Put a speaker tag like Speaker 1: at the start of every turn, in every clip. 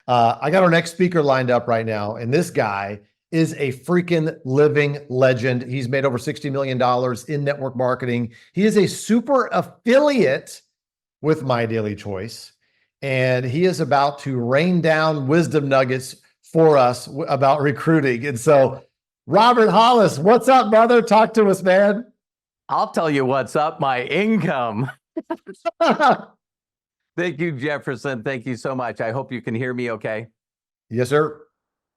Speaker 1: I got our next speaker lined up right now, and this guy is a freaking living legend. He's made over $60 million in network marketing. He is a super affiliate with My Daily Choice, and he is about to rain down wisdom nuggets for us about recruiting. And so, Robert Hollis, what's up, brother? Talk to us, man.
Speaker 2: I'll tell you what's up, my income. Thank you, Jefferson. Thank you so much. I hope you can hear me okay.
Speaker 1: Yes, sir.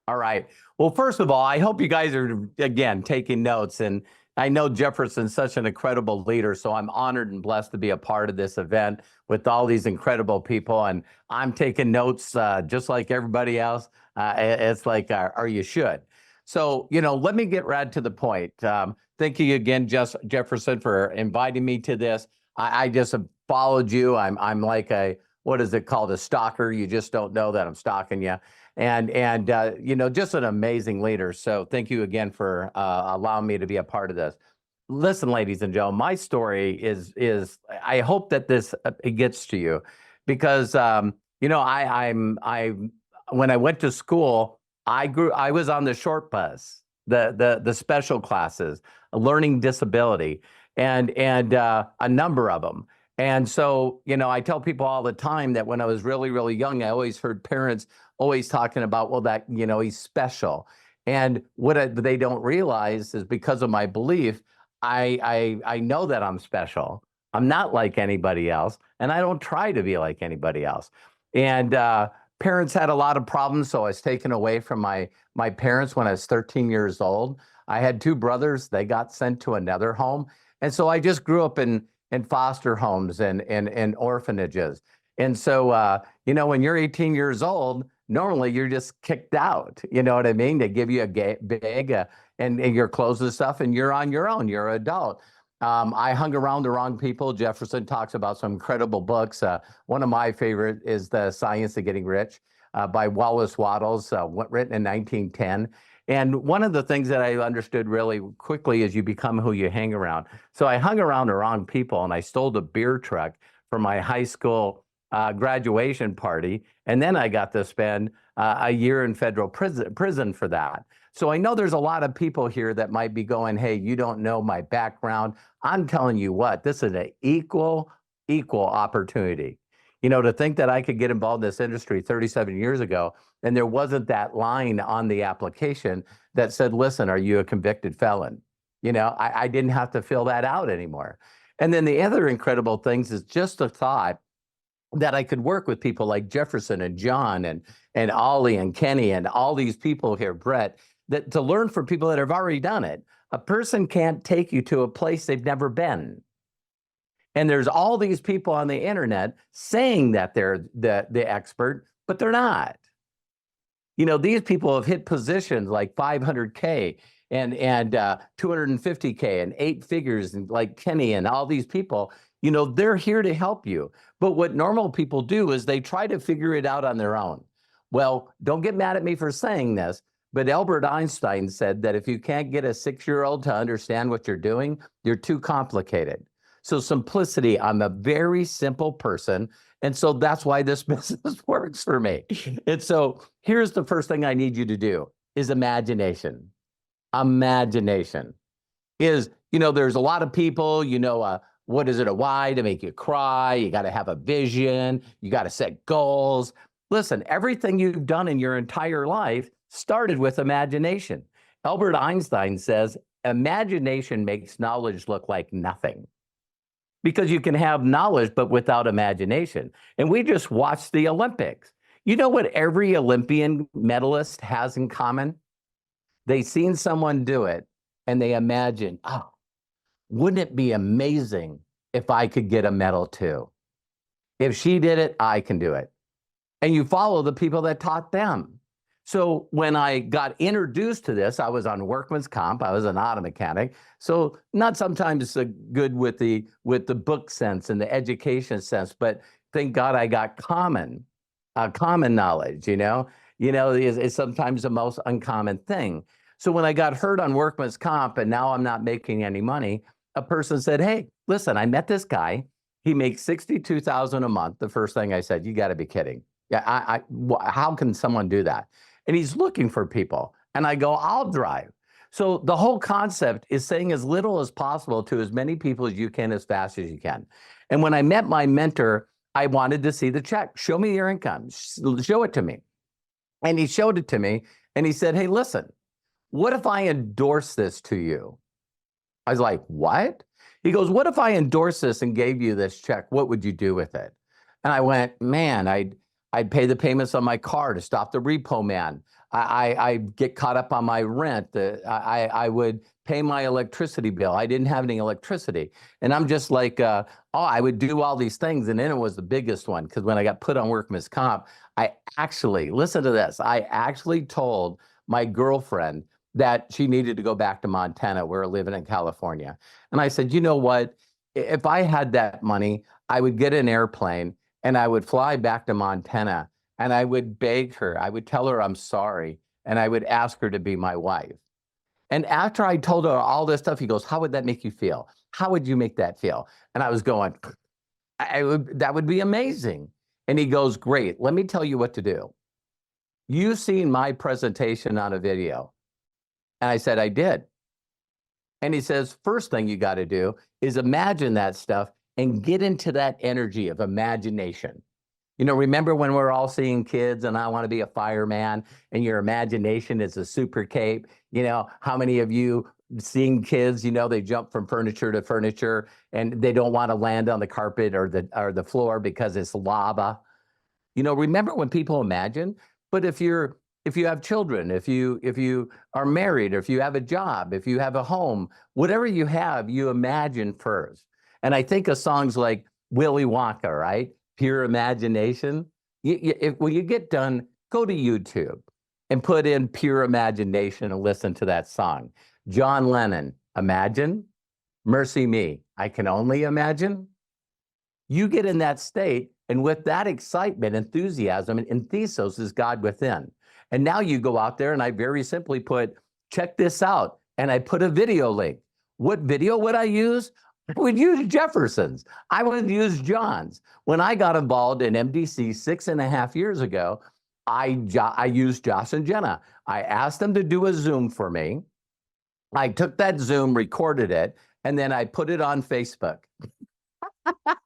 Speaker 2: All right. Well, first of all, I hope you guys are, again, taking notes. And I know Jefferson's such an incredible leader, so I'm honored and blessed to be a part of this event with all these incredible people. And I'm taking notes just like everybody else. It's like, or you should. So, let me get right to the point. Thank you again, Jefferson, for inviting me to this. I just have followed you. I'm like what is it called? A stalker. You just don't know that I'm stalking you. And just an amazing leader. So thank you again for allowing me to be a part of this. Listen, ladies and gentlemen, my story is I hope that it gets to you, because when I went to school, I was on the short bus, the special classes, a learning disability, and a number of them. And so, I tell people all the time that when I was really, really young, I always heard parents always talking about, well, that, he's special. And what they don't realize is, because of my belief, I know that I'm special. I'm not like anybody else, and I don't try to be like anybody else. And parents had a lot of problems, so I was taken away from my parents when I was 13 years old. I had two brothers. They got sent to another home. And so I just grew up in foster homes and orphanages. And so, when you're 18 years old, normally you're just kicked out. You know what I mean? They give you a bag and your clothes and stuff, and you're on your own. You're an adult. I hung around the wrong people. Jefferson talks about some incredible books. One of my favorite is The Science of Getting Rich by Wallace Wattles, written in 1910. And one of the things that I understood really quickly is you become who you hang around. So I hung around the wrong people, and I stole the beer truck from my high school graduation party. And then I got to spend a year in federal prison for that. So I know there's a lot of people here that might be going, hey, you don't know my background. I'm telling you what, this is an equal opportunity. To think that I could get involved in this industry 37 years ago, and there wasn't that line on the application that said, listen, are you a convicted felon? I didn't have to fill that out anymore. And then the other incredible things is just the thought that I could work with people like Jefferson and John and Ollie and Kenny and all these people here, Brett, that to learn from people that have already done it. A person can't take you to a place they've never been. And there's all these people on the internet saying that they're the expert, but they're not. These people have hit positions like 500K and 250K and 8 figures, and like Kenny and all these people, they're here to help you. But what normal people do is they try to figure it out on their own. Well, don't get mad at me for saying this, but Albert Einstein said that if you can't get a 6-year-old to understand what you're doing, you're too complicated. So simplicity, I'm a very simple person. And so that's why this business works for me. And so here's the first thing I need you to do is imagination. Imagination is, there's a lot of people, what is it, a why to make you cry? You got to have a vision. You got to set goals. Listen, everything you've done in your entire life started with imagination. Albert Einstein says, imagination makes knowledge look like nothing. Because you can have knowledge, but without imagination. And we just watched the Olympics. You know what every Olympian medalist has in common? They've seen someone do it, and they imagine, oh, wouldn't it be amazing if I could get a medal too? If she did it, I can do it. And you follow the people that taught them. So when I got introduced to this, I was on workman's comp. I was an auto mechanic. So not sometimes good with the book sense and the education sense, but thank God I got common knowledge, is sometimes the most uncommon thing. So when I got hurt on workman's comp and now I'm not making any money, a person said, hey, listen, I met this guy. He makes $62,000 a month. The first thing I said, you got to be kidding. Yeah, how can someone do that? And he's looking for people. And I go, I'll drive. So the whole concept is saying as little as possible to as many people as you can, as fast as you can. And when I met my mentor, I wanted to see the check. Show me your income. Show it to me. And he showed it to me. And he said, hey, listen, what if I endorse this to you? I was like, what? He goes, what if I endorse this and gave you this check? What would you do with it? And I went, man, I'd pay the payments on my car to stop the repo man. I get caught up on my rent. I would pay my electricity bill. I didn't have any electricity. And I'm just like, oh, I would do all these things. And then it was the biggest one, because when I got put on workman's comp, I actually, listen to this, I actually told my girlfriend that she needed to go back to Montana. We're living in California. And I said, you know what? If I had that money, I would get an airplane and I would fly back to Montana, and I would beg her. I would tell her I'm sorry, and I would ask her to be my wife. And after I told her all this stuff, he goes, how would that make you feel? How would you make that feel? And I was going, that would be amazing. And he goes, great. Let me tell you what to do. You've seen my presentation on a video. And I said, I did. And he says, first thing you got to do is imagine that stuff and get into that energy of imagination. You know, remember when we're all seeing kids and I want to be a fireman, and your imagination is a super cape? You know, how many of you seeing kids, you know, they jump from furniture to furniture and they don't want to land on the carpet or the floor because it's lava? You know, remember when people imagine? But if you have children, if you are married, or if you have a job, if you have a home, whatever you have, you imagine first. And I think of songs like Willy Wonka, right? Pure imagination. When you get done, go to YouTube and put in Pure Imagination and listen to that song. John Lennon, Imagine. Mercy Me, I Can Only Imagine. You get in that state, and with that excitement, enthusiasm, and thesis is God within. And now you go out there, and I very simply put, check this out. And I put a video link. What video would I use? I would use Jefferson's. I would use John's. When I got involved in MDC 6.5 years ago, I used Josh and Jenna. I asked them to do a Zoom for me. I took that Zoom, recorded it, and then I put it on Facebook.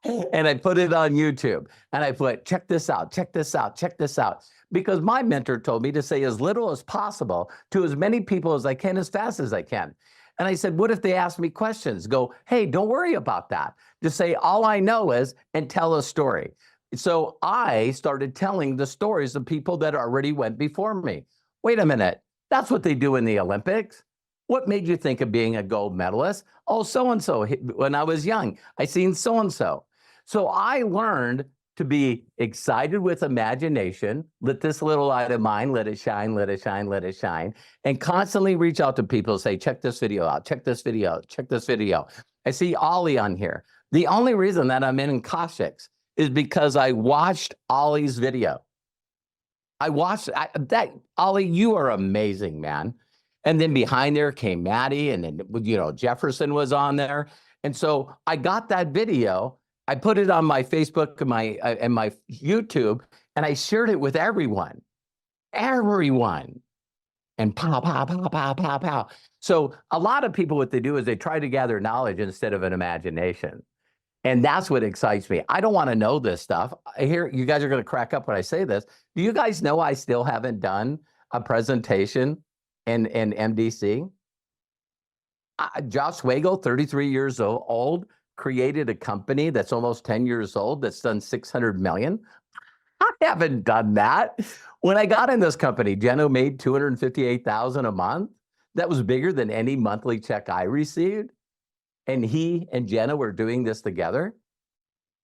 Speaker 2: And I put it on YouTube. And I put, check this out, check this out, check this out. Because my mentor told me to say as little as possible to as many people as I can, as fast as I can. And I said, what if they ask me questions? Go, hey, don't worry about that. Just say, all I know is, and tell a story. So I started telling the stories of people that already went before me. Wait a minute, that's what they do in the Olympics. What made you think of being a gold medalist? Oh, so-and-so, when I was young, I seen so-and-so. So I learned to be excited with imagination, let this little light of mine, let it shine, let it shine, let it shine, and constantly reach out to people and say, check this video out, check this video out, check this video. I see Ollie on here. The only reason that I'm in Cossacks is because I watched Ollie's video. I watched that. Ollie, you are amazing, man. And then behind there came Maddie, and then, you know, Jefferson was on there. And so I got that video. I put it on my Facebook and my YouTube, and I shared it with everyone. Everyone. And pow, pow, pow, pow, pow, pow. So a lot of people, what they do is they try to gather knowledge instead of an imagination. And that's what excites me. I don't want to know this stuff. I hear you guys are going to crack up when I say this. Do you guys know I still haven't done a presentation in MDC? Josh Wago, 33 years old, created a company that's almost 10 years old that's done 600 million. I haven't done that. When I got in this company, Jenna made 258,000 a month. That was bigger than any monthly check I received. And he and Jenna were doing this together.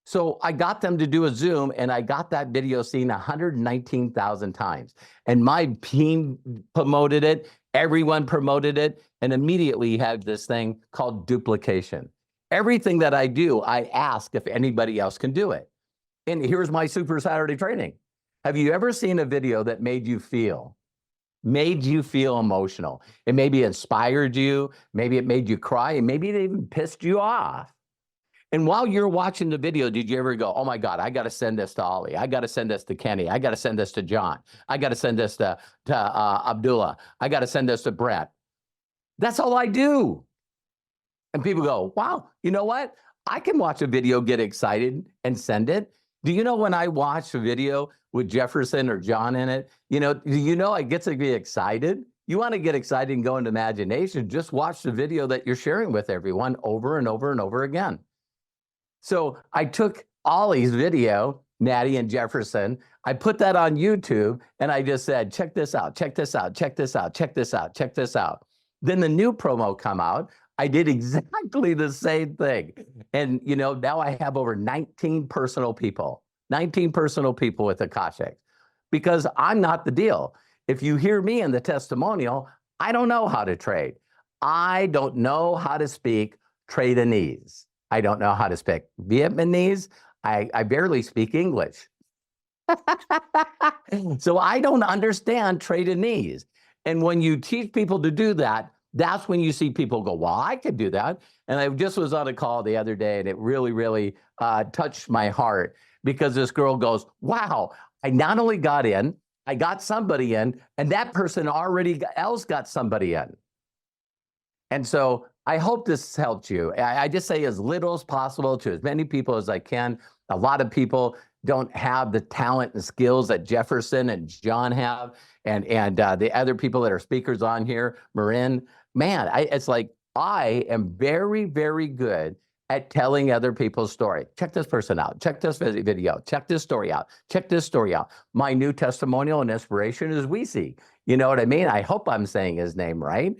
Speaker 2: So I got them to do a Zoom, and I got that video seen 119,000 times. And my team promoted it, everyone promoted it, and immediately you have this thing called duplication. Everything that I do, I ask if anybody else can do it. And here's my Super Saturday training. Have you ever seen a video that made you feel emotional? It maybe inspired you, maybe it made you cry, and maybe it even pissed you off. And while you're watching the video, did you ever go, oh my God, I got to send this to Ollie. I got to send this to Kenny. I got to send this to John. I got to send this to Abdullah. I got to send this to Brett. That's all I do. And people go, wow, you know what? I can watch a video, get excited, and send it. Do you know when I watch a video with Jefferson or John in it, do you know I get to be excited? You want to get excited and go into imagination, just watch the video that you're sharing with everyone over and over and over again. So I took Ollie's video, Maddie and Jefferson, I put that on YouTube, and I just said, check this out, check this out, check this out, check this out, check this out. Then the new promo come out. I did exactly the same thing. And, now I have over 19 personal people with Akashic, because I'm not the deal. If you hear me in the testimonial, I don't know how to trade. I don't know how to speak Tradanese. I don't know how to speak Vietnamese. I barely speak English. So I don't understand Tradanese. And when you teach people to do that, that's when you see people go, well, I could do that. And I just was on a call the other day, and it really, really touched my heart, because this girl goes, wow, I not only got in, I got somebody in, and that person already else got somebody in. And so I hope this helped you. I just say as little as possible to as many people as I can. A lot of people don't have the talent and skills that Jefferson and John have, and the other people that are speakers on here, Marin. Man, it's like I am very, very good at telling other people's story. Check this person out. Check this video. Check this story out. Check this story out. My new testimonial and inspiration is Weezy. You know what I mean? I hope I'm saying his name right.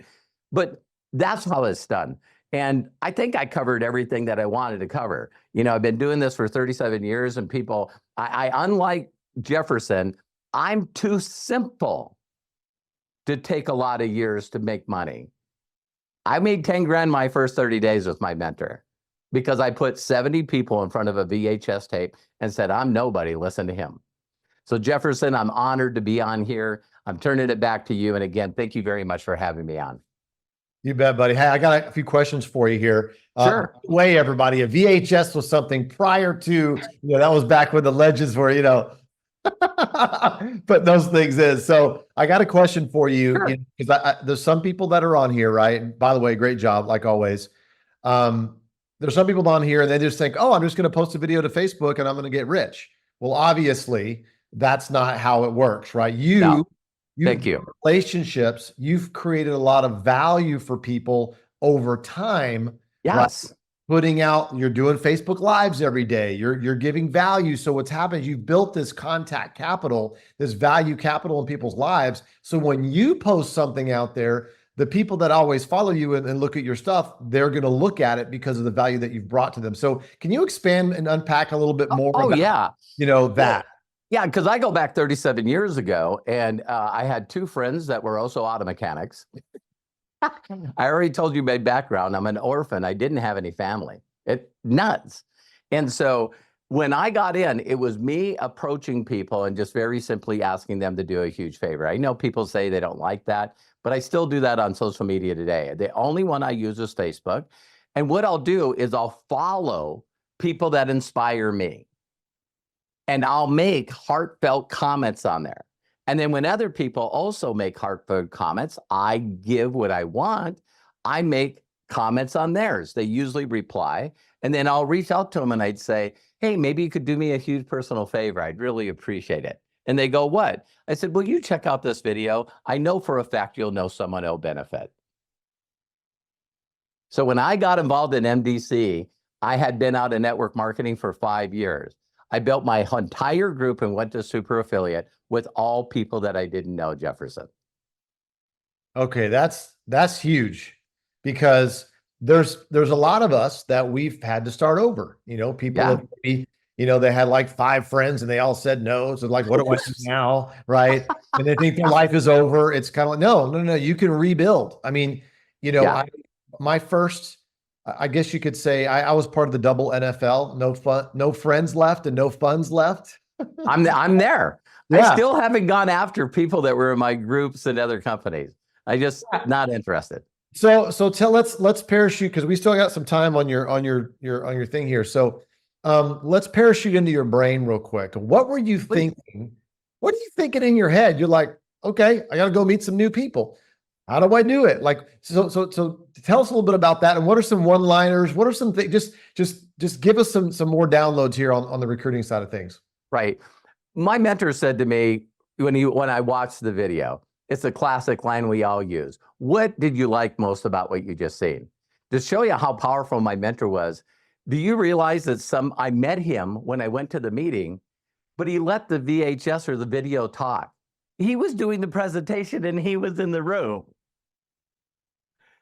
Speaker 2: But that's how it's done. And I think I covered everything that I wanted to cover. I've been doing this for 37 years, and people, I unlike Jefferson, I'm too simple to take a lot of years to make money. I made 10 grand my first 30 days with my mentor, because I put 70 people in front of a VHS tape and said, I'm nobody, listen to him. So Jefferson, I'm honored to be on here. I'm turning it back to you. And again, thank you very much for having me on.
Speaker 1: You bet, buddy. Hey, I got a few questions for you here.
Speaker 2: Sure.
Speaker 1: By the way, everybody, a VHS was something prior to, that was back when the legends were, put those things in. So I got a question for you, because sure. There's some people that are on here, right? And by the way, great job, like always. There's some people on here and they just think, oh, I'm just going to post a video to Facebook and I'm going to get rich. Well, obviously, that's not how it works, right? Thank you. Relationships, you've created a lot of value for people over time.
Speaker 2: Yes.
Speaker 1: Right? Putting out, you're doing Facebook Lives every day. You're giving value. So what's happened is you've built this contact capital, this value capital in people's lives. So when you post something out there, the people that always follow you and look at your stuff, they're going to look at it because of the value that you've brought to them. So can you expand and unpack a little bit more about, that?
Speaker 2: Yeah, because I go back 37 years ago, and I had two friends that were also auto mechanics. I already told you my background. I'm an orphan. I didn't have any family. Nuts. And so when I got in, it was me approaching people and just very simply asking them to do a huge favor. I know people say they don't like that, but I still do that on social media today. The only one I use is Facebook. And what I'll do is I'll follow people that inspire me. And I'll make heartfelt comments on there. And then when other people also make heartfelt comments, I give what I want. I make comments on theirs. They usually reply. And then I'll reach out to them and I'd say, hey, maybe you could do me a huge personal favor. I'd really appreciate it. And they go, what? I said, well, you check out this video. I know for a fact you'll know someone who'll benefit. So when I got involved in MDC, I had been out in network marketing for 5 years. I built my entire group and went to super affiliate with all people that I didn't know, Jefferson.
Speaker 1: Okay, that's huge, because there's a lot of us that we've had to start over. People that maybe, they had like 5 friends and they all said no. So like, what do I do now? Right. And they think their life is over. It's kind of like, no, you can rebuild. I mean, my first, I guess you could say I was part of the double NFL, no friends left and no funds left.
Speaker 2: I'm there.
Speaker 1: Yeah.
Speaker 2: I still haven't gone after people that were in my groups and other companies. I just not interested.
Speaker 1: So let's parachute because we still got some time on your thing here. So let's parachute into your brain real quick. What were you
Speaker 2: Please.
Speaker 1: thinking? What are you thinking in your head? You're like, okay, I got to go meet some new people. How do I do it? Like, so tell us a little bit about that. And what are some one-liners? What are some things? Just give us some more downloads here on the recruiting side of things.
Speaker 2: Right. My mentor said to me when I watched the video, it's a classic line we all use. What did you like most about what you just seen? To show you how powerful my mentor was, do you realize that I met him when I went to the meeting, but he let the VHS or the video talk. He was doing the presentation and he was in the room.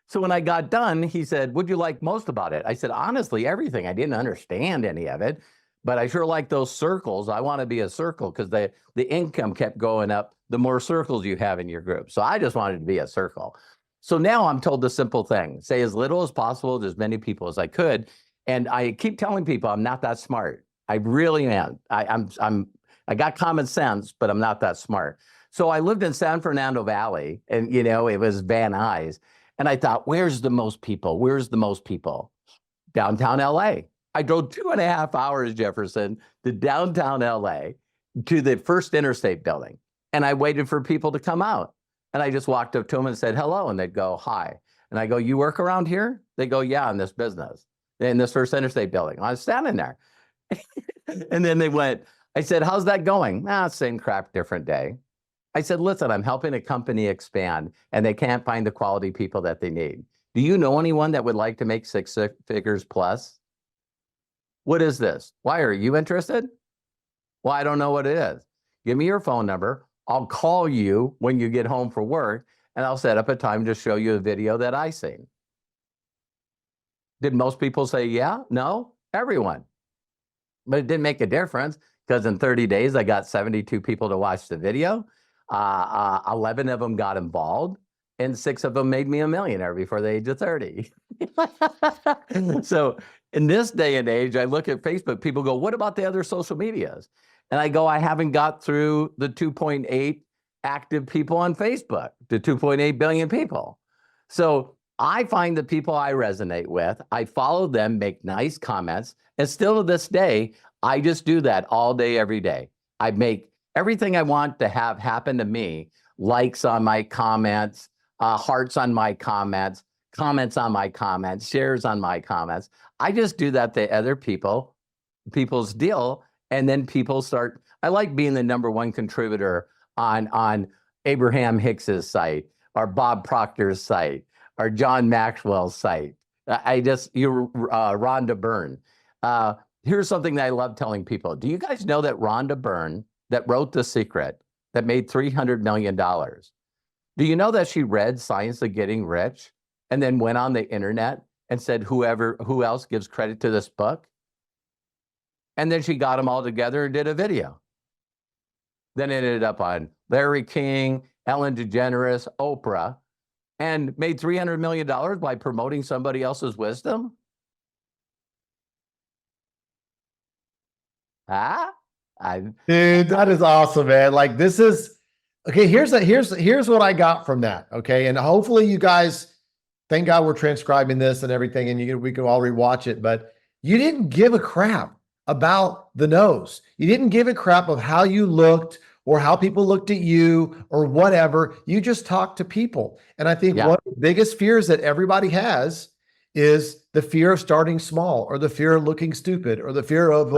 Speaker 2: So when I got done, he said, what'd you like most about it? I said, honestly, everything. I didn't understand any of it, but I sure like those circles. I want to be a circle because the income kept going up the more circles you have in your group. So I just wanted to be a circle. So now I'm told the simple thing, say as little as possible to as many people as I could. And I keep telling people I'm not that smart. I really am. I got common sense, but I'm not that smart. So I lived in San Fernando Valley and, it was Van Nuys. And I thought, where's the most people? Where's the most people? Downtown LA. I drove 2.5 hours, Jefferson, to downtown LA to the First Interstate building. And I waited for people to come out. And I just walked up to them and said, hello. And they'd go, hi. And I go, you work around here? They go, yeah, in this business, in this First Interstate building. I was standing there. And then they went, I said, how's that going? Same crap, different day. I said, listen, I'm helping a company expand and they can't find the quality people that they need. Do you know anyone that would like to make 6 figures plus? What is this? Why are you interested? Well, I don't know what it is. Give me your phone number. I'll call you when you get home from work and I'll set up a time to show you a video that I seen. Did most people say, yeah? No? Everyone. But it didn't make a difference because in 30 days, I got 72 people to watch the video. 11 of them got involved and 6 of them made me a millionaire before the age of 30. So in this day and age, I look at Facebook, people go, what about the other social medias? And I go, I haven't got through the 2.8 active people on Facebook, the 2.8 billion people. So I find the people I resonate with, I follow them, make nice comments. And still to this day, I just do that all day, every day. I make everything I want to have happen to me, likes on my comments, hearts on my comments, comments on my comments, shares on my comments. I just do that to other people's deal. And then people start, I like being the #1 contributor on Abraham Hicks's site or Bob Proctor's site or John Maxwell's site. You're Rhonda Byrne. Here's something that I love telling people. Do you guys know that Rhonda Byrne, that wrote The Secret, that made $300 million, do you know that she read Science of Getting Rich and then went on the internet and said, who else gives credit to this book? And then she got them all together and did a video. Then it ended up on Larry King, Ellen DeGeneres, Oprah, and made $300 million by promoting somebody else's wisdom?
Speaker 1: Dude, that is awesome, man. Like this is okay. Here's what I got from that. Okay. And hopefully you guys, thank God we're transcribing this and everything, and we can all rewatch it, but you didn't give a crap about the nose. You didn't give a crap of how you looked or how people looked at you or whatever. You just talked to people. And I think one of the biggest fears that everybody has is the fear of starting small or the fear of looking stupid or the fear of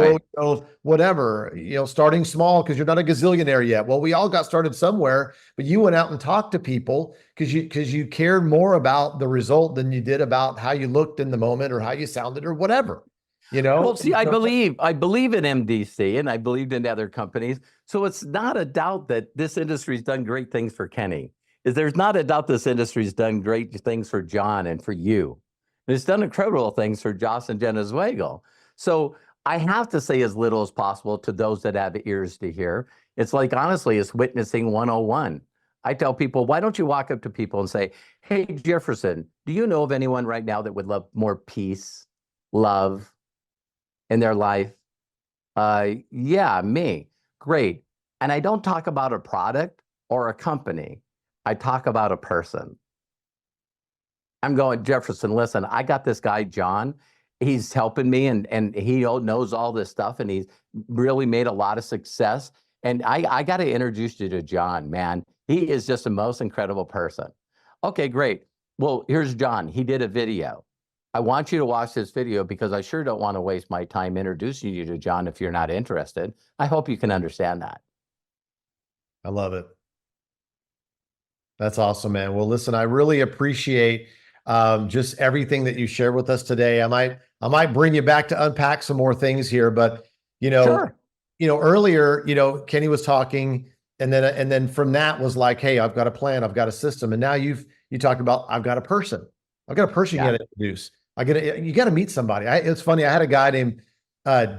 Speaker 1: whatever, starting small because you're not a gazillionaire yet. Well, we all got started somewhere, but you went out and talked to people because you cared more about the result than you did about how you looked in the moment or how you sounded or whatever.
Speaker 2: Well, see, I believe in MDC and I believed in other companies. So it's not a doubt that this industry's done great things for Kenny. There's not a doubt this industry's done great things for John and for you. And it's done incredible things for Joss and Jenna Zweigel. So I have to say as little as possible to those that have ears to hear. It's like, honestly, it's witnessing 101. I tell people, why don't you walk up to people and say, hey, Jefferson, do you know of anyone right now that would love more peace, love, in their life? Yeah, me. Great. And I don't talk about a product or a company. I talk about a person. I'm going, Jefferson, listen, I got this guy, John. He's helping me and he knows all this stuff and he's really made a lot of success. And I got to introduce you to John, man. He is just the most incredible person. Okay, great. Well, here's John. He did a video. I want you to watch this video because I sure don't want to waste my time introducing you to John if you're not interested. I hope you can understand that.
Speaker 1: I love it. That's awesome, man. Well, listen, I really appreciate just everything that you shared with us today. I might bring you back to unpack some more things here, but
Speaker 2: Sure.
Speaker 1: Earlier, Kenny was talking, and then from that was like, hey, I've got a plan, I've got a system, and now you talked about I've got a person, you got to introduce. You got to meet somebody. It's funny. I had a guy named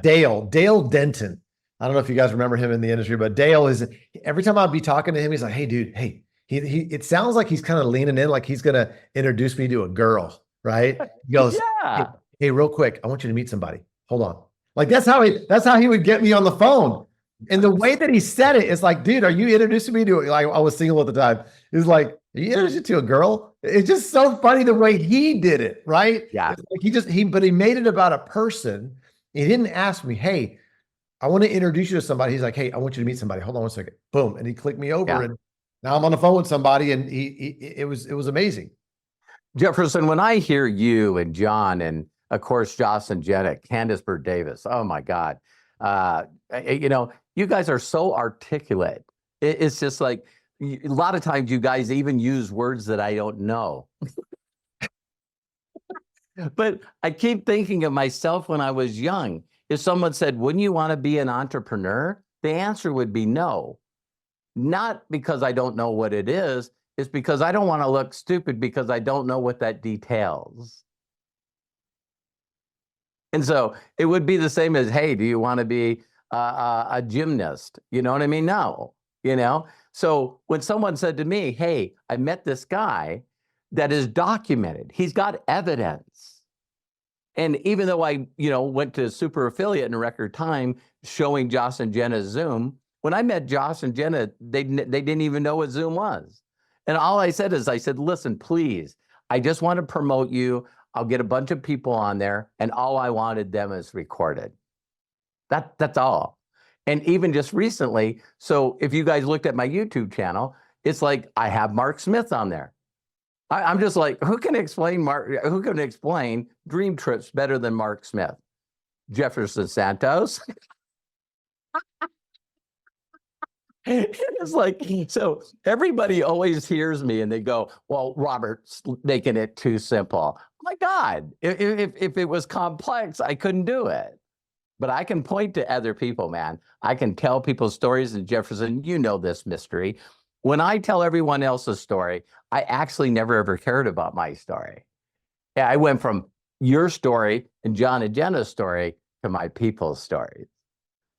Speaker 1: Dale Denton. I don't know if you guys remember him in the industry, but Dale is, every time I'd be talking to him, he's like, hey, dude, hey. It sounds like he's kind of leaning in, like he's gonna introduce me to a girl, right? He goes,
Speaker 2: Yeah.
Speaker 1: hey, real quick, I want you to meet somebody. Hold on. Like that's how he would get me on the phone. And the way that he said it is like, dude, are you introducing me to, like, I was single at the time. He's like, are you introducing to a girl? It's just so funny the way he did it, right?
Speaker 2: Yeah.
Speaker 1: It's like but he made it about a person. He didn't ask me, hey, I want to introduce you to somebody. He's like, hey, I want you to meet somebody. Hold on one second. Boom. And he clicked me over and now I'm on the phone with somebody, and it was amazing.
Speaker 2: Jefferson, when I hear you and John and of course Joss and Jenna, Candace Burt Davis, oh my God, you guys are so articulate. It's just like a lot of times you guys even use words that I don't know. But I keep thinking of myself when I was young. If someone said, "Wouldn't you want to be an entrepreneur?" The answer would be no. Not because I don't know what it is, it's because I don't want to look stupid because I don't know what that details. And so it would be the same as, hey, do you want to be a gymnast? You know what I mean? No, So when someone said to me, hey, I met this guy that is documented, he's got evidence. And even though I, went to super affiliate in record time showing Joss and Jenna's Zoom, when I met Joss and Jenna, they didn't even know what Zoom was. And all I said is, listen, please, I just want to promote you. I'll get a bunch of people on there. And all I wanted them is recorded. That's all. And even just recently, so if you guys looked at my YouTube channel, it's like I have Mark Smith on there. I'm just like, who can explain Dream Trips better than Mark Smith? Jefferson Santos. It's like, so everybody always hears me and they go, well, Robert's making it too simple. Oh my God, if it was complex, I couldn't do it. But I can point to other people, man. I can tell people stories. And Jefferson, you know this mystery. When I tell everyone else's story, I actually never ever cared about my story. Yeah, I went from your story and John and Jenna's story to my people's stories.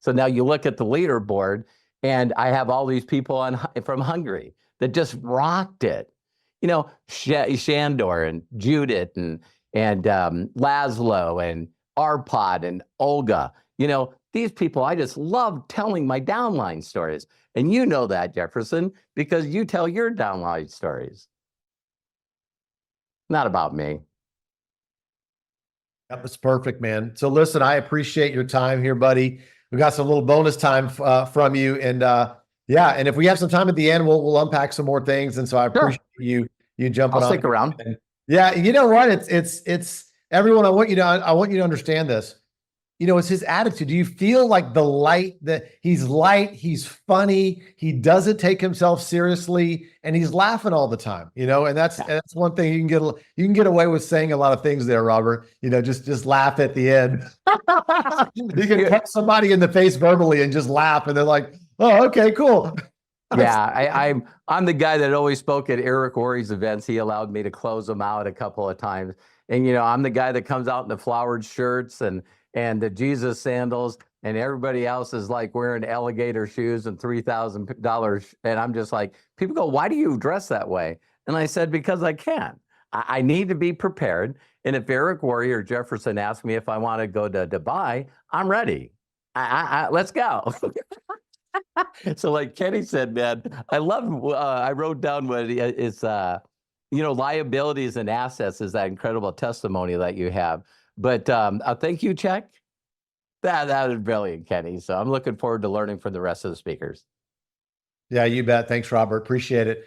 Speaker 2: So now you look at the leaderboard, and I have all these people from Hungary that just rocked it. Shandor and Judith and Laszlo and Arpad and Olga. These people, I just love telling my downline stories. And you know that, Jefferson, because you tell your downline stories. Not about me.
Speaker 1: That was perfect, man. So listen, I appreciate your time here, buddy. We got some little bonus time from you, and and if we have some time at the end, we'll unpack some more things. And so I appreciate you jumping on.
Speaker 2: I'll stick around.
Speaker 1: And yeah, you know what? It's everyone. I want you to understand this. It's his attitude. Do you feel like the light that he's light, he's funny, he doesn't take himself seriously, and he's laughing all the time, and that's one thing you can get away with saying a lot of things there, Robert, just laugh at the end. You can catch somebody in the face verbally and just laugh. And they're like, oh, okay, cool.
Speaker 2: Yeah. I'm the guy that always spoke at Eric Worre's events. He allowed me to close them out a couple of times. And, I'm the guy that comes out in the flowered shirts and the Jesus sandals, and everybody else is like wearing alligator shoes and $3,000. And I'm just like, people go, why do you dress that way? And I said, because I can. I need to be prepared. And if Eric Worre or Jefferson ask me if I want to go to Dubai, I'm ready. Let's go. So like Kenny said, man, I wrote down what it's liabilities and assets is that incredible testimony that you have. But thank you, Chuck. That was brilliant, Kenny. So I'm looking forward to learning from the rest of the speakers.
Speaker 1: Yeah, you bet. Thanks, Robert. Appreciate it.